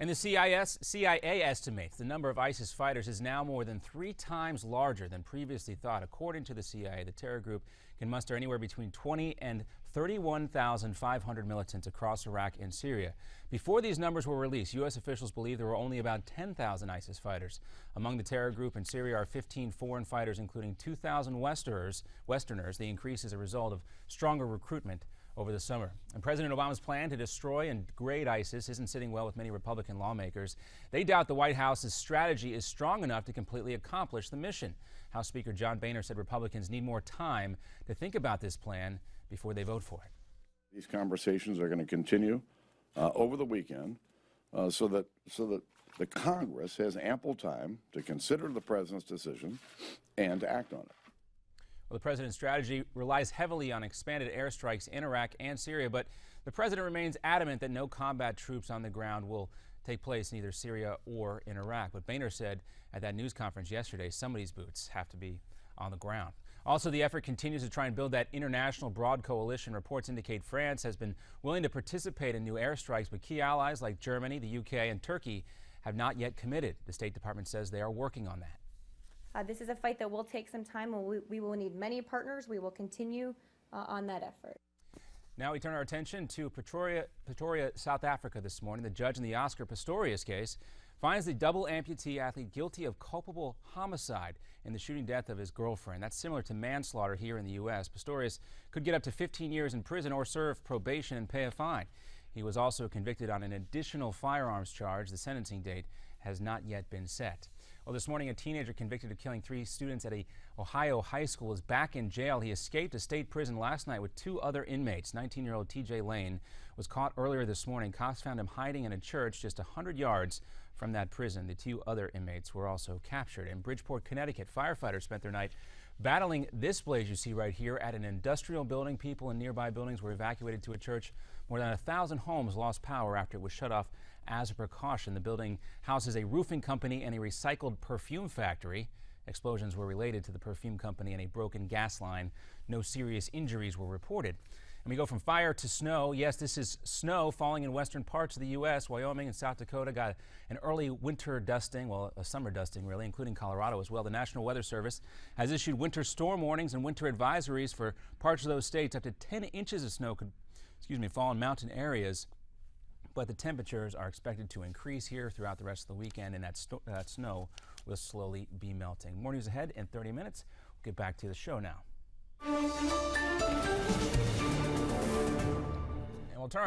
And the CIA estimates the number of ISIS fighters is now more than 3 times larger than previously thought. According to the CIA, the terror group can muster anywhere between 20 and 31,500 militants across Iraq and Syria. Before these numbers were released, U.S. officials believe there were only about 10,000 ISIS fighters. Among the terror group in Syria are 15 foreign fighters, including 2,000 Westerners. The increase is a result of stronger recruitment over the summer. And President Obama's plan to destroy and degrade ISIS isn't sitting well with many Republican lawmakers. They doubt the White House's strategy is strong enough to completely accomplish the mission. House Speaker John Boehner said Republicans need more time to think about this plan before they vote for it. These conversations are going to continue over the weekend so that the Congress has ample time to consider the president's decision and to act on it. Well, the president's strategy relies heavily on expanded airstrikes in Iraq and Syria, but the president remains adamant that no combat troops on the ground will take place in either Syria or in Iraq. But Boehner said at that news conference yesterday, somebody's boots have to be on the ground. Also, the effort continues to try and build that international broad coalition. Reports indicate France has been willing to participate in new airstrikes, but key allies like Germany, the UK, and Turkey have not yet committed. The State Department says they are working on that. This is a fight that will take some time. We will need many partners. We will continue on that effort. Now we turn our attention to Pretoria, South Africa this morning. The judge in the Oscar Pistorius case finds the double amputee athlete guilty of culpable homicide in the shooting death of his girlfriend. That's similar to manslaughter here in the U.S. Pistorius could get up to 15 years in prison or serve probation and pay a fine. He was also convicted on an additional firearms charge. The sentencing date has not yet been set. Well, this morning, a teenager convicted of killing 3 students at a Ohio high school is back in jail. He escaped a state prison last night with 2 other inmates. 19-year-old TJ Lane was caught earlier this morning. Cops found him hiding in a church just 100 yards from that prison. The 2 other inmates were also captured. In Bridgeport, Connecticut, firefighters spent their night battling this blaze you see right here at an industrial building. People in nearby buildings were evacuated to a church. More than 1,000 homes lost power after it was shut off as a precaution. The building houses a roofing company and a recycled perfume factory. Explosions were related to the perfume company and a broken gas line. No serious injuries were reported. And we go from fire to snow. Yes, this is snow falling in western parts of the U.S. Wyoming and South Dakota got an early winter dusting, well, a summer dusting really, including Colorado as well. The National Weather Service has issued winter storm warnings and winter advisories for parts of those states. Up to 10 inches of snow could, fall in mountain areas. But the temperatures are expected to increase here throughout the rest of the weekend, and that snow will slowly be melting. More news ahead in 30 minutes. We'll get back to the show now. And we'll turn